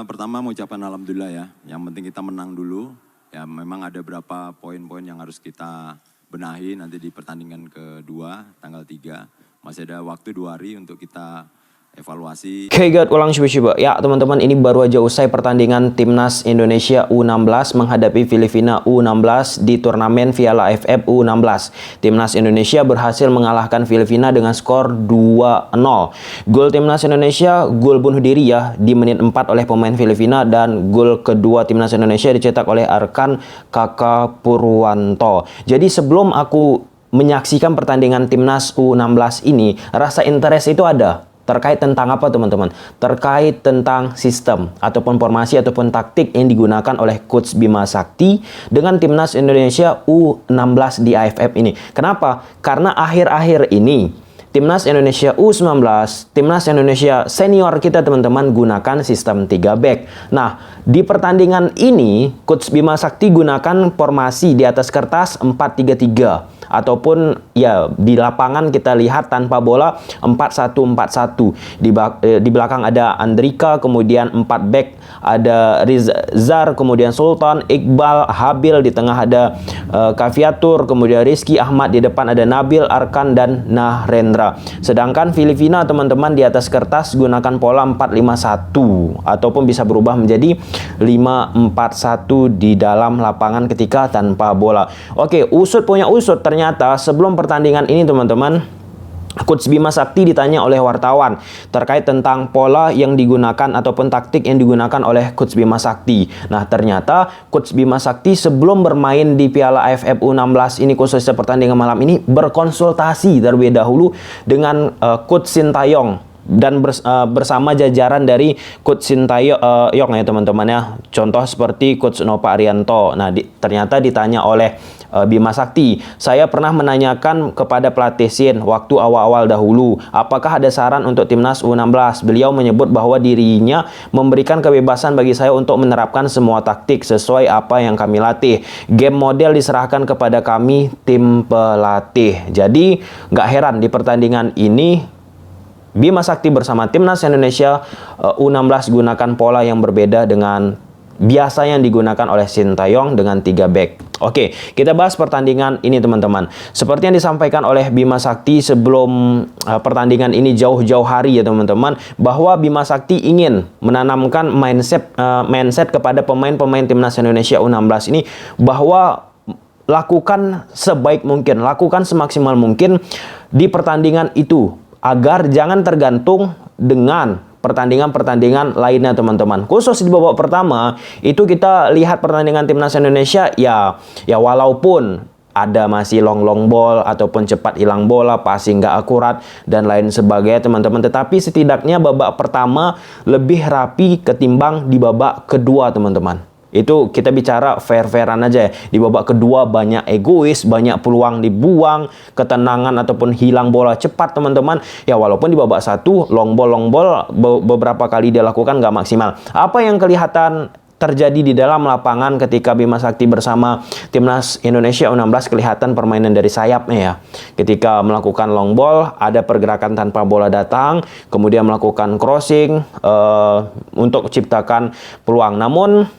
Pertama mau ucapkan alhamdulillah ya. Yang penting kita menang dulu. Ya memang ada beberapa poin-poin yang harus kita benahi nanti di pertandingan kedua tanggal 3. Masih ada waktu 2 hari untuk kita evaluasi. Oke, ulang coba. Ya teman-teman, ini baru aja usai pertandingan Timnas Indonesia U16 menghadapi Filipina U16 di turnamen Piala AFF U16. Timnas Indonesia berhasil mengalahkan Filipina dengan skor 2-0. Gol Timnas Indonesia, gol bunuh diri ya, di menit 4 oleh pemain Filipina, dan gol kedua Timnas Indonesia dicetak oleh Arkan Kakak Purwanto. Jadi sebelum aku menyaksikan pertandingan Timnas U16 ini, rasa interest itu ada. Terkait tentang apa teman-teman? Terkait tentang sistem ataupun formasi ataupun taktik yang digunakan oleh Coach Bima Sakti dengan Timnas Indonesia U16 di AFF ini. Kenapa? Karena akhir-akhir ini Timnas Indonesia U19, Timnas Indonesia senior kita teman-teman gunakan sistem 3 back. Nah, di pertandingan ini Coach Bima Sakti gunakan formasi di atas kertas 4-3-3. Ataupun ya di lapangan kita lihat tanpa bola 4-1-4-1. Di belakang ada Andrika, kemudian 4 back ada Rizar, kemudian Sultan, Iqbal, Habil, di tengah ada Kaviatur, kemudian Rizky Ahmad, di depan ada Nabil, Arkan, dan Nahrendra. Sedangkan Filipina teman-teman di atas kertas gunakan pola 4-5-1 ataupun bisa berubah menjadi 5-4-1 di dalam lapangan ketika tanpa bola. Oke, usut punya usut. Ternyata sebelum pertandingan ini teman-teman, Coach Bima Sakti ditanya oleh wartawan terkait tentang pola yang digunakan ataupun taktik yang digunakan oleh Coach Bima Sakti. Nah, ternyata Coach Bima Sakti sebelum bermain di Piala AFF U16 ini, khususnya pertandingan malam ini, berkonsultasi terlebih dahulu dengan Coach Sintayong dan bersama jajaran dari Coach Sintayong ya teman-teman ya. Contoh seperti Coach Nova Arianto. Nah, ternyata ditanya oleh Bima Sakti, saya pernah menanyakan kepada pelatih Sin waktu awal-awal dahulu, apakah ada saran untuk Timnas U16? Beliau menyebut bahwa dirinya memberikan kebebasan bagi saya untuk menerapkan semua taktik sesuai apa yang kami latih. Game model diserahkan kepada kami tim pelatih. Jadi nggak heran di pertandingan ini Bima Sakti bersama Timnas Indonesia U16 gunakan pola yang berbeda dengan biasa yang digunakan oleh Sintayong dengan 3 back. Oke, kita bahas pertandingan ini teman-teman. Seperti yang disampaikan oleh Bima Sakti sebelum pertandingan ini jauh-jauh hari ya teman-teman, bahwa Bima Sakti ingin menanamkan mindset kepada pemain-pemain Timnas Indonesia U16 ini, bahwa lakukan sebaik mungkin, lakukan semaksimal mungkin di pertandingan itu, agar jangan tergantung dengan pertandingan-pertandingan lainnya teman-teman. Khusus di babak pertama itu kita lihat pertandingan Timnas Indonesia ya walaupun ada masih long ball ataupun cepat hilang bola, passing nggak akurat dan lain sebagainya teman-teman, tetapi setidaknya babak pertama lebih rapi ketimbang di babak kedua teman-teman. Itu kita bicara fair-fairan aja ya. Di babak kedua banyak egois, banyak peluang dibuang, ketenangan ataupun hilang bola cepat teman-teman. Ya walaupun di babak 1 long ball beberapa kali dilakukan nggak maksimal. Apa yang kelihatan terjadi di dalam lapangan ketika Bima Sakti bersama Timnas Indonesia U16, kelihatan permainan dari sayapnya ya. Ketika melakukan long ball, ada pergerakan tanpa bola datang, kemudian melakukan crossing untuk menciptakan peluang. Namun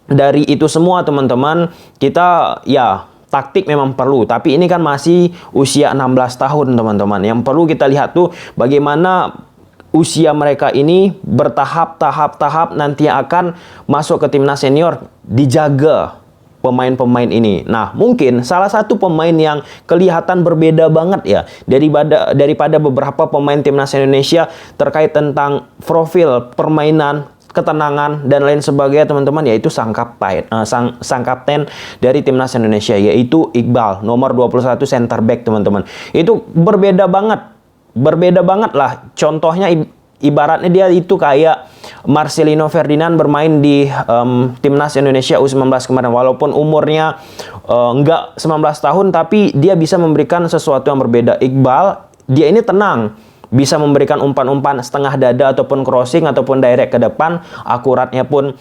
dari itu semua teman-teman, kita ya taktik memang perlu, tapi ini kan masih usia 16 tahun teman-teman. Yang perlu kita lihat tuh bagaimana usia mereka ini bertahap nanti akan masuk ke timnas senior, dijaga pemain-pemain ini. Nah, mungkin salah satu pemain yang kelihatan berbeda banget ya daripada beberapa pemain timnas Indonesia terkait tentang profil permainan, ketenangan dan lain sebagainya teman-teman, yaitu sang kapten dari Timnas Indonesia, yaitu Iqbal, nomor 21 center back teman-teman. Itu berbeda banget lah. Contohnya ibaratnya dia itu kayak Marcelino Ferdinand bermain di Timnas Indonesia U19 kemarin. Walaupun umurnya nggak 19 tahun, tapi dia bisa memberikan sesuatu yang berbeda. Iqbal, dia ini tenang, bisa memberikan umpan-umpan setengah dada ataupun crossing ataupun direct ke depan. Akuratnya pun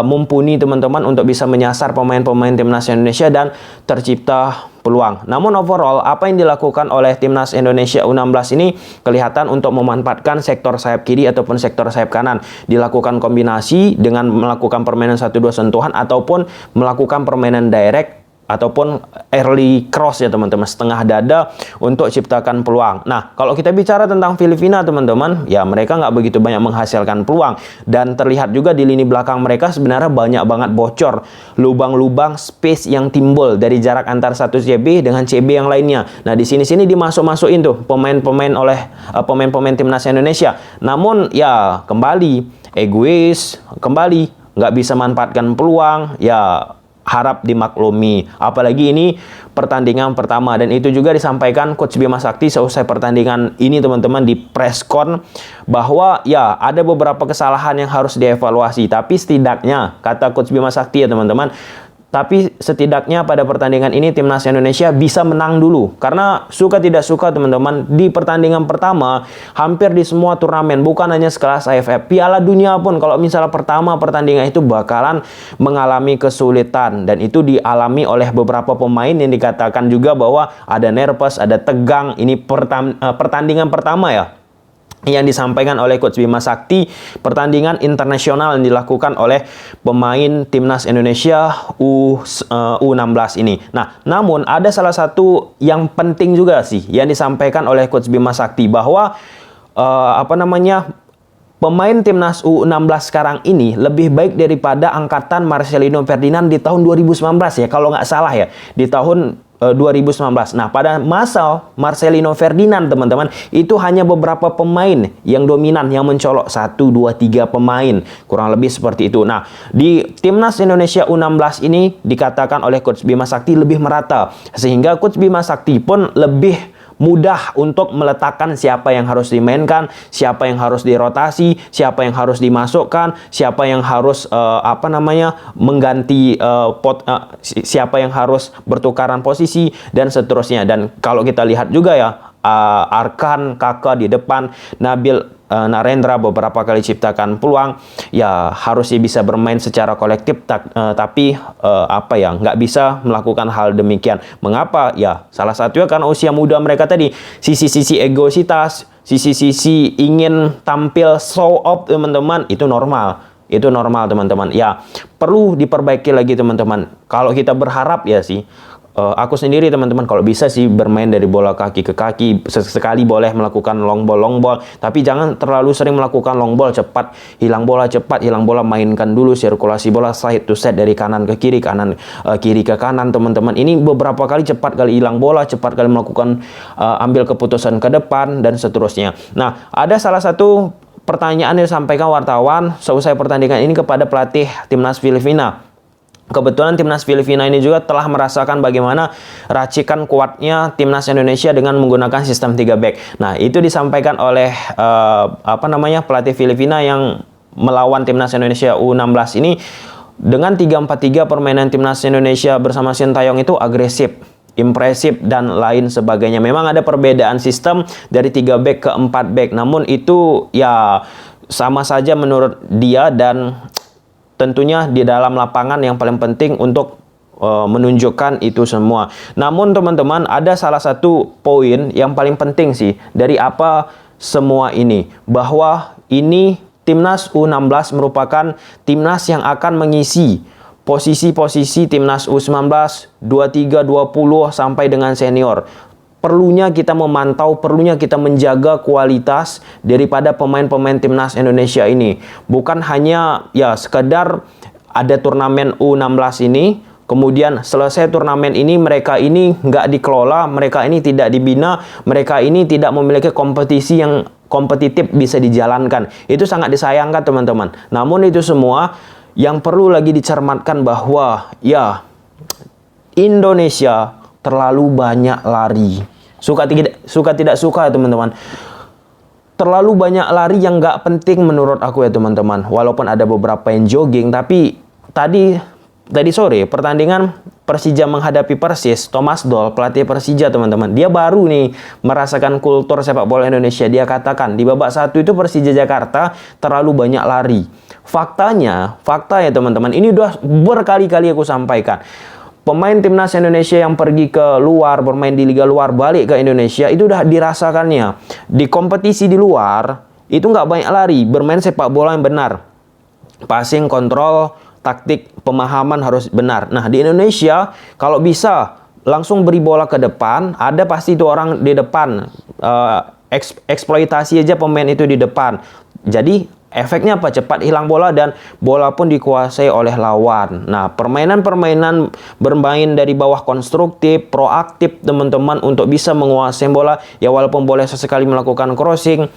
mumpuni teman-teman untuk bisa menyasar pemain-pemain Timnas Indonesia dan tercipta peluang. Namun overall apa yang dilakukan oleh timnas Indonesia U16 ini kelihatan untuk memanfaatkan sektor sayap kiri ataupun sektor sayap kanan. Dilakukan kombinasi dengan melakukan permainan 1-2 sentuhan ataupun melakukan permainan direct ataupun early cross ya teman-teman, setengah dada untuk ciptakan peluang. Nah, kalau kita bicara tentang Filipina teman-teman, ya mereka nggak begitu banyak menghasilkan peluang, dan terlihat juga di lini belakang mereka sebenarnya banyak banget bocor, lubang-lubang space yang timbul dari jarak antar satu CB dengan CB yang lainnya. Nah, di sini-sini dimasuk-masukin tuh pemain-pemain oleh pemain-pemain timnas Indonesia. Namun ya kembali egois, kembali nggak bisa manfaatkan peluang, ya harap dimaklumi. Apalagi ini pertandingan pertama, dan itu juga disampaikan Coach Bima Sakti seusai pertandingan ini teman-teman di press con, bahwa ya ada beberapa kesalahan yang harus dievaluasi, tapi setidaknya kata Coach Bima Sakti ya teman-teman, tapi setidaknya pada pertandingan ini timnas Indonesia bisa menang dulu. Karena suka tidak suka teman-teman, di pertandingan pertama hampir di semua turnamen, bukan hanya sekelas AFF, Piala Dunia pun kalau misalnya pertama pertandingan itu bakalan mengalami kesulitan, dan itu dialami oleh beberapa pemain yang dikatakan juga bahwa ada nervous, ada tegang. Ini pertandingan pertama ya yang disampaikan oleh Coach Bima Sakti, pertandingan internasional yang dilakukan oleh pemain timnas Indonesia U16 ini. Nah, namun ada salah satu yang penting juga sih yang disampaikan oleh Coach Bima Sakti, bahwa pemain timnas U16 sekarang ini lebih baik daripada angkatan Marcelino Ferdinand di tahun 2019 ya, kalau nggak salah ya, di tahun 2019. Nah, pada masa Marcelino Ferdinand teman-teman, itu hanya beberapa pemain yang dominan, yang mencolok 1, 2, 3 pemain, kurang lebih seperti itu. Nah, di timnas Indonesia U16 ini dikatakan oleh Coach Bima Sakti lebih merata, sehingga Coach Bima Sakti pun lebih mudah untuk meletakkan siapa yang harus dimainkan, siapa yang harus dirotasi, siapa yang harus dimasukkan, siapa yang harus mengganti siapa yang harus bertukaran posisi dan seterusnya. Dan kalau kita lihat juga ya, Arkan, Kakak di depan, Nabil Narendra beberapa kali ciptakan peluang, ya harusnya bisa bermain secara kolektif, tapi nggak bisa melakukan hal demikian. Mengapa? Ya salah satunya karena usia muda mereka tadi, sisi-sisi egositas, sisi-sisi ingin tampil show off teman-teman, itu normal. Itu normal teman-teman. Ya perlu diperbaiki lagi teman-teman. Kalau kita berharap ya sih, aku sendiri teman-teman kalau bisa sih bermain dari bola kaki ke kaki, sekali boleh melakukan long ball, tapi jangan terlalu sering melakukan long ball, cepat hilang bola, mainkan dulu sirkulasi bola, side to side dari kanan ke kiri, kiri ke kanan teman-teman. Ini beberapa kali cepat kali hilang bola, cepat kali melakukan ambil keputusan ke depan dan seterusnya. Nah, ada salah satu pertanyaan yang disampaikan wartawan seusai pertandingan ini kepada pelatih timnas Filipina. Kebetulan timnas Filipina ini juga telah merasakan bagaimana racikan kuatnya timnas Indonesia dengan menggunakan sistem 3 back. Nah, itu disampaikan oleh pelatih Filipina yang melawan timnas Indonesia U16 ini. Dengan 3-4-3 permainan timnas Indonesia bersama Sintayong itu agresif, impresif dan lain sebagainya. Memang ada perbedaan sistem dari 3 back ke 4 back, namun itu ya sama saja menurut dia, dan tentunya di dalam lapangan yang paling penting untuk menunjukkan itu semua. Namun teman-teman, ada salah satu poin yang paling penting sih dari apa semua ini, bahwa ini timnas U16 merupakan timnas yang akan mengisi posisi-posisi timnas U19, 23, 20 sampai dengan senior. Perlunya kita memantau, perlunya kita menjaga kualitas daripada pemain-pemain timnas Indonesia ini. Bukan hanya ya sekedar ada turnamen U16 ini, kemudian selesai turnamen ini mereka ini nggak dikelola, mereka ini tidak dibina, mereka ini tidak memiliki kompetisi yang kompetitif bisa dijalankan. Itu sangat disayangkan teman-teman. Namun itu semua yang perlu lagi dicermatkan, bahwa ya Indonesia terlalu banyak lari. Suka tidak suka teman-teman, terlalu banyak lari yang nggak penting menurut aku ya teman-teman. Walaupun ada beberapa yang jogging, tapi tadi sore pertandingan Persija menghadapi Persis, Thomas Doll, pelatih Persija teman-teman, dia baru nih merasakan kultur sepak bola Indonesia. Dia katakan di babak 1 itu Persija Jakarta terlalu banyak lari. Fakta ya teman-teman, ini udah berkali-kali aku sampaikan. pemain timnas Indonesia yang pergi ke luar, bermain di liga luar, balik ke Indonesia, itu udah dirasakannya. Di kompetisi di luar, itu nggak banyak lari, bermain sepak bola yang benar. Passing, kontrol, taktik, pemahaman harus benar. Nah, di Indonesia, kalau bisa langsung beri bola ke depan, ada pasti itu orang di depan. Eksploitasi aja pemain itu di depan. Jadi, efeknya apa? Cepat hilang bola dan bola pun dikuasai oleh lawan. Nah, permainan-permainan bermain dari bawah konstruktif, proaktif teman-teman untuk bisa menguasai bola. Ya walaupun boleh sesekali melakukan crossing,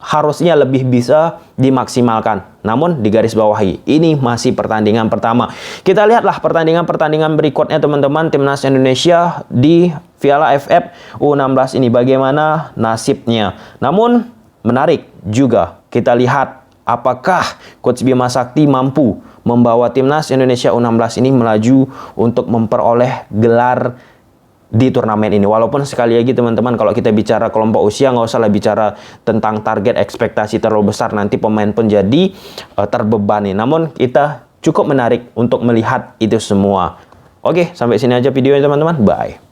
harusnya lebih bisa dimaksimalkan. Namun di garis bawahi, ini masih pertandingan pertama. Kita lihatlah pertandingan-pertandingan berikutnya teman-teman, timnas Indonesia di Piala AFF U16 ini bagaimana nasibnya. Namun menarik juga kita lihat apakah Coach Bima Sakti mampu membawa timnas Indonesia U16 ini melaju untuk memperoleh gelar di turnamen ini. Walaupun sekali lagi teman-teman, kalau kita bicara kelompok usia, nggak usah lah bicara tentang target ekspektasi terlalu besar, nanti pemain pun jadi terbebani. Namun kita cukup menarik untuk melihat itu semua. Oke, sampai sini aja videonya teman-teman. Bye.